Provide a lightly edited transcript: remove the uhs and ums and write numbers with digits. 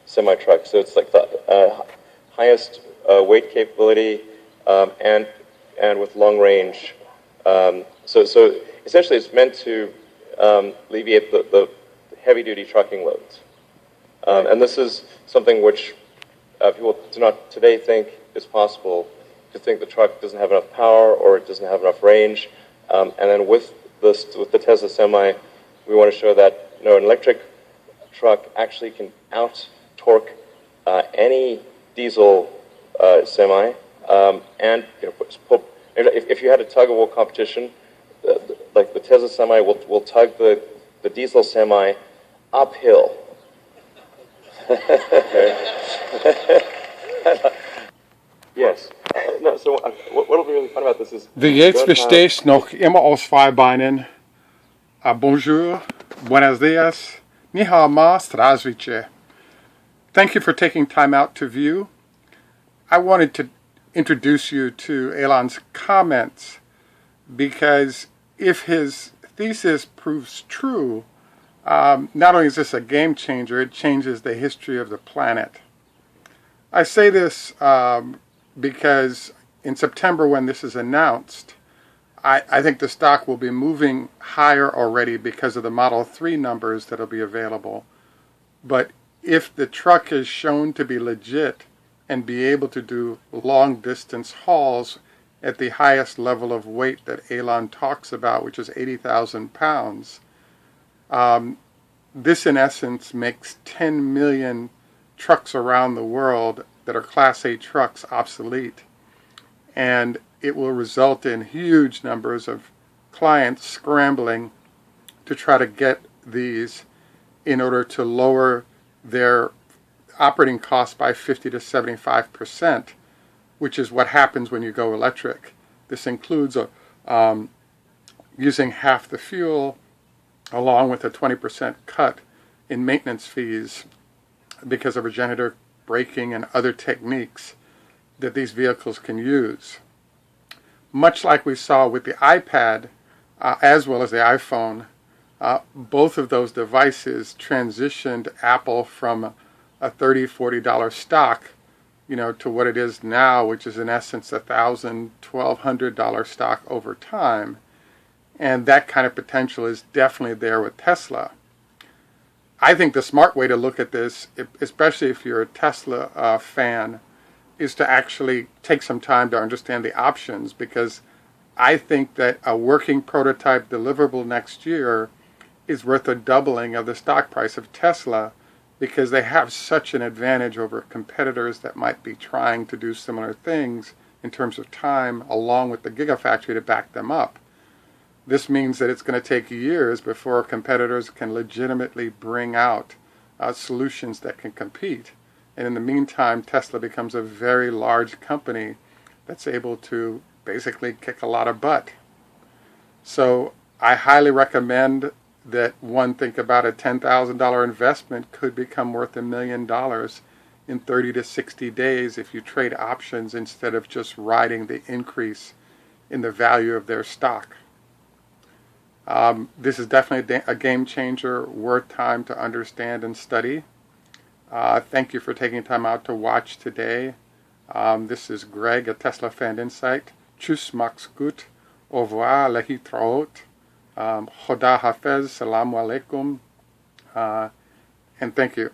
semi-truck. So it's like the highest weight capability and with long range. So essentially, it's meant to alleviate the heavy-duty trucking loads. And this is something which people do not today think is possible, to think the truck doesn't have enough power or it doesn't have enough range. And then with the Tesla Semi, we want to show that an electric truck actually can out-torque any diesel semi. And if you had a tug-of-war competition, like the Tesla Semi will tug the diesel semi uphill. Yes. No, so what'll be really fun about this is... Wie jetzt verstehst noch immer aus zwei Beinen. Bonjour, buenos dias, ni hao ma, zdravstvuyte. Thank you for taking time out to view. I wanted to introduce you to Elon's comments because if his thesis proves true, not only is this a game changer, it changes the history of the planet. I say this because in September, when this is announced, I think the stock will be moving higher already because of the Model 3 numbers that will be available. But if the truck is shown to be legit and be able to do long distance hauls at the highest level of weight that Elon talks about, which is 80,000 pounds, this in essence makes 10 million trucks around the world that are Class 8 trucks obsolete. And it will result in huge numbers of clients scrambling to try to get these in order to lower their operating costs by 50 to 75%, which is what happens when you go electric. This includes using half the fuel along with a 20% cut in maintenance fees because of regenerative braking and other techniques that these vehicles can use. Much like we saw with the iPad as well as the iPhone, both of those devices transitioned Apple from a $30, $40 stock, to what it is now, which is in essence $1,000, $1,200 stock over time. And that kind of potential is definitely there with Tesla. I think the smart way to look at this, especially if you're a Tesla fan, is to actually take some time to understand the options, because I think that a working prototype deliverable next year is worth a doubling of the stock price of Tesla, because they have such an advantage over competitors that might be trying to do similar things in terms of time, along with the Gigafactory to back them up. This means that it's going to take years before competitors can legitimately bring out solutions that can compete. And in the meantime, Tesla becomes a very large company that's able to basically kick a lot of butt. So I highly recommend that one think about a $10,000 investment could become worth $1 million in 30 to 60 days if you trade options instead of just riding the increase in the value of their stock. This is definitely a game changer, worth time to understand and study. Thank you for taking time out to watch today. This is Greg at Tesla Fan Insight. Tschüss, macht's gut. Au revoir, lehi traot. Khoda hafez, salamu alaikum. And thank you.